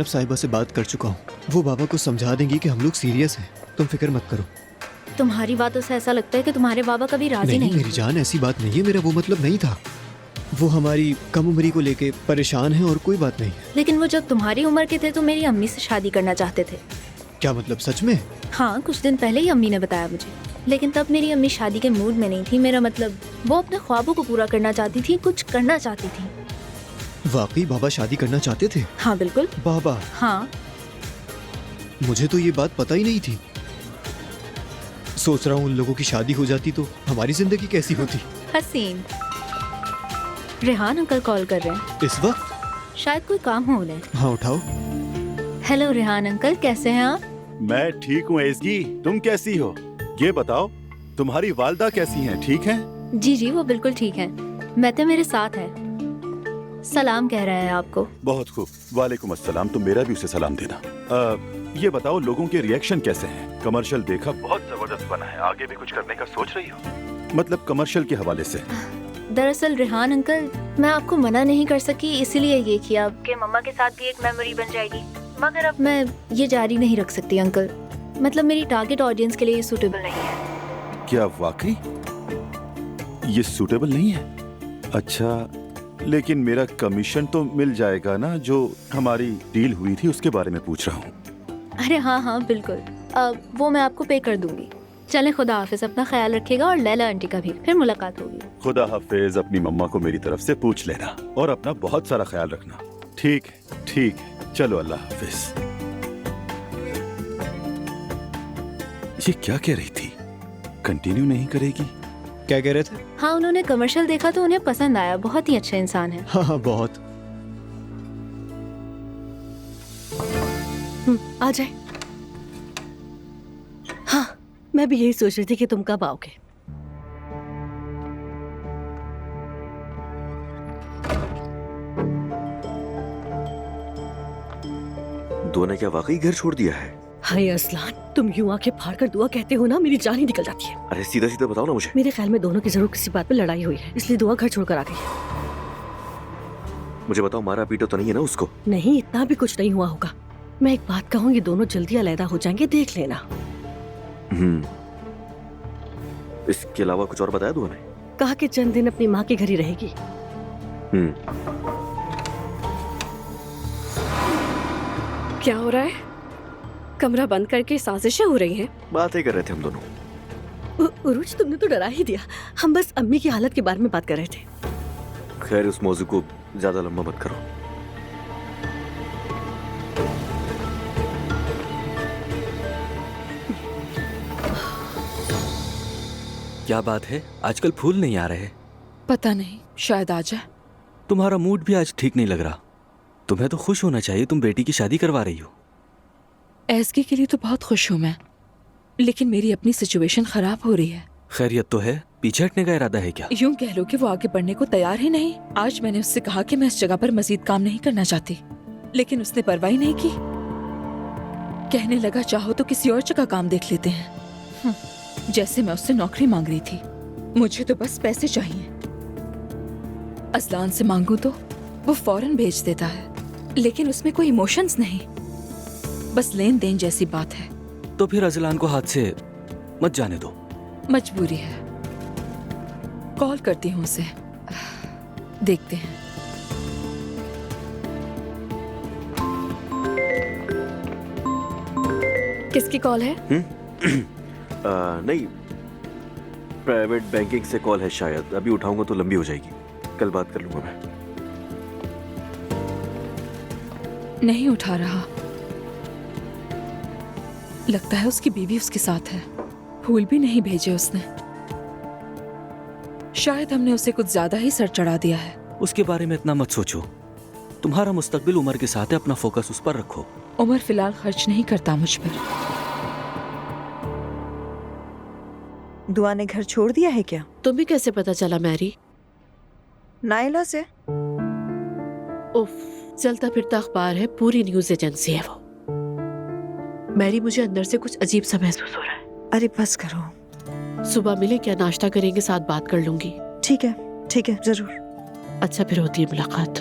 अब साहिबा से बात कर चुका हूँ, वो बाबा को समझा देंगी कि हम लोग सीरियस हैं, तुम फिक्र मत करो। तुम्हारी बातों से ऐसा लगता है कि तुम्हारे बाबा कभी राजी नहीं नहीं। मेरी जान, ऐसी बात नहीं है, मेरा वो मतलब नहीं था। वो हमारी कम उम्री को लेके परेशान है और कोई बात नहीं है। लेकिन वो जब तुम्हारी उम्र के थे तो मेरी अम्मी से शादी करना चाहते थे। क्या मतलब, सच में? हाँ, कुछ दिन पहले ही अम्मी ने बताया मुझे, लेकिन तब मेरी अम्मी शादी के मूड में नहीं थी। मेरा मतलब वो अपने ख्वाबों को पूरा करना चाहती थी, कुछ करना चाहती थी। वाकई बाबा शादी करना चाहते थे? हाँ बिल्कुल। बाबा? हाँ। मुझे तो ये बात पता ही नहीं थी। सोच रहा हूँ उन लोगों की शादी हो जाती तो हमारी जिंदगी कैसी होती। हसीन। रेहान अंकल कॉल कर रहे हैं इस वक्त? शायद कोई काम हो उन्हें। हाँ उठाओ। हेलो रेहान अंकल, कैसे हैं आप? मैं ठीक हूँ एसगी, तुम कैसी हो? ये बताओ तुम्हारी वालदा कैसी हैं, ठीक हैं? जी जी, वो बिल्कुल ठीक हैं। मैं मेरे साथ है, सलाम कह रहे हैं आपको। बहुत खूब, वालेकुम अस्सलाम, तुम मेरा भी उसे सलाम देना। ये बताओ लोगों के रिएक्शन कैसे हैं? कमर्शियल देखा, बहुत जबरदस्त बना है, आगे भी कुछ करने का सोच रही हो? मतलब कमर्शियल के हवाले से। दरअसल रेहान अंकल, मैं आपको मना नहीं कर सकी, इसीलिए ये किया कि मम्मा के साथ भी एक मेमोरी बन जाएगी। मगर अब मैं ये जारी नहीं रख सकती अंकल, मतलब मेरी टारगेट ऑडियंस के लिए ये सूटेबल नहीं है। क्या वाकई ये सूटेबल नहीं है? अच्छा, लेकिन मेरा कमीशन तो मिल जाएगा ना? जो हमारी डील हुई थी उसके बारे में पूछ रहा हूँ। अरे हाँ हाँ बिल्कुल, वो मैं आपको पे कर दूंगी। चलें, खुदा हाफिज, अपना ख्याल रखिएगा और लैला आंटी का भी, फिर मुलाकात होगी। खुदा हाफिज, अपनी मम्मा को मेरी तरफ से पूछ लेना और अपना बहुत सारा ख्याल रखना। ठीक है, ठीक है, चलो अल्लाह हाफिज। ये क्या कह रही थी? कंटिन्यू नहीं करेगी? क्या कह रहे थे? हाँ, उन्होंने कमर्शियल देखा तो उन्हें पसंद आया, बहुत ही अच्छे इंसान है। हाँ हाँ बहुत। आ जाए। हाँ, मैं भी यही सोच रही थी कि तुम कब आओगे। दुआ ने क्या वाकई घर छोड़ दिया है? हाय असलान, तुम यूं आंखें फाड़ कर दुआ कहते हो ना, मेरी जान ही निकल जाती है। अरे सीधा सीधा बताओ ना मुझे। मेरे ख्याल में दोनों की जरूर किसी बात पे लड़ाई हुई है, इसलिए दुआ घर छोड़कर आ गई है। मुझे बताओ, मारा पीटा तो नहीं है ना उसको? नहीं, इतना भी कुछ नहीं हुआ होगा। मैं एक बात कहूँ, ये दोनों जल्दी अलहदा हो जाएंगे, देख लेना। इसके अलावा कुछ और बताया दुआ ने? कहा कि चंद दिन अपनी माँ के घर ही रहेगी। क्या हो रहा है? कमरा बंद करके साजिशें हो रही हैं। बातें कर रहे थे हम दोनों। उरुज, तुमने तो डरा ही दिया। हम बस अम्मी की हालत के बारे में बात कर रहे थे। खैर, उस मौजू को ज्यादा लंबा मत करो। क्या बात है, आजकल फूल नहीं आ रहे? पता नहीं, शायद आ जाए। तुम्हारा मूड भी आज ठीक नहीं लग रहा। तुम्हें तो खुश होना चाहिए, तुम बेटी की शादी करवा रही हो। एसके के लिए तो बहुत खुश हूँ मैं, लेकिन मेरी अपनी सिचुएशन खराब हो रही है। खैरियत तो है? पीछे हटने का इरादा है क्या? यूं कह लो कि वो आगे बढ़ने को तैयार ही नहीं। आज मैंने उससे कहा कि मैं इस जगह पर मजीद काम नहीं करना चाहती, लेकिन उसने परवाह ही नहीं की। कहने लगा चाहो तो किसी और जगह काम देख लेते हैं। जैसे मैं उससे नौकरी मांग रही थी। मुझे तो बस पैसे चाहिए। असलान से मांगू तो वो फौरन भेज देता है, लेकिन उसमें कोई इमोशंस नहीं, बस लेन देन जैसी बात है। तो फिर अजलान को हाथ से मत जाने दो। मजबूरी है। कॉल करती हूँ उसे, देखते हैं। किसकी कॉल है? नहीं, प्राइवेट बैंकिंग से कॉल है शायद। अभी उठाऊंगा तो लंबी हो जाएगी, कल बात कर लूंगा मैं। नहीं उठा रहा, लगता है उसकी बीवी उसके साथ है। फूल भी नहीं भेजे उसने। शायद हमने उसे कुछ ज्यादा ही सर चढ़ा दिया है। उसके बारे में इतना मत सोचो। तुम्हारा मुस्तकबिल उमर के साथ है, अपना फोकस उस पर रखो। उमर फिलहाल खर्च नहीं करता मुझ पर। दुआ ने घर छोड़ दिया है क्या? तुम्हें कैसे पता चला मैरी? नाइला से। उफ, चलता फिरता अखबार है, पूरी न्यूज एजेंसी है वो। मैरी, मुझे अंदर से कुछ अजीब सा महसूस हो रहा है। अरे बस करो। सुबह मिले क्या? नाश्ता करेंगे, साथ बात कर लूंगी। ठीक है, ठीक है, जरूर। अच्छा, फिर होती है मुलाकात।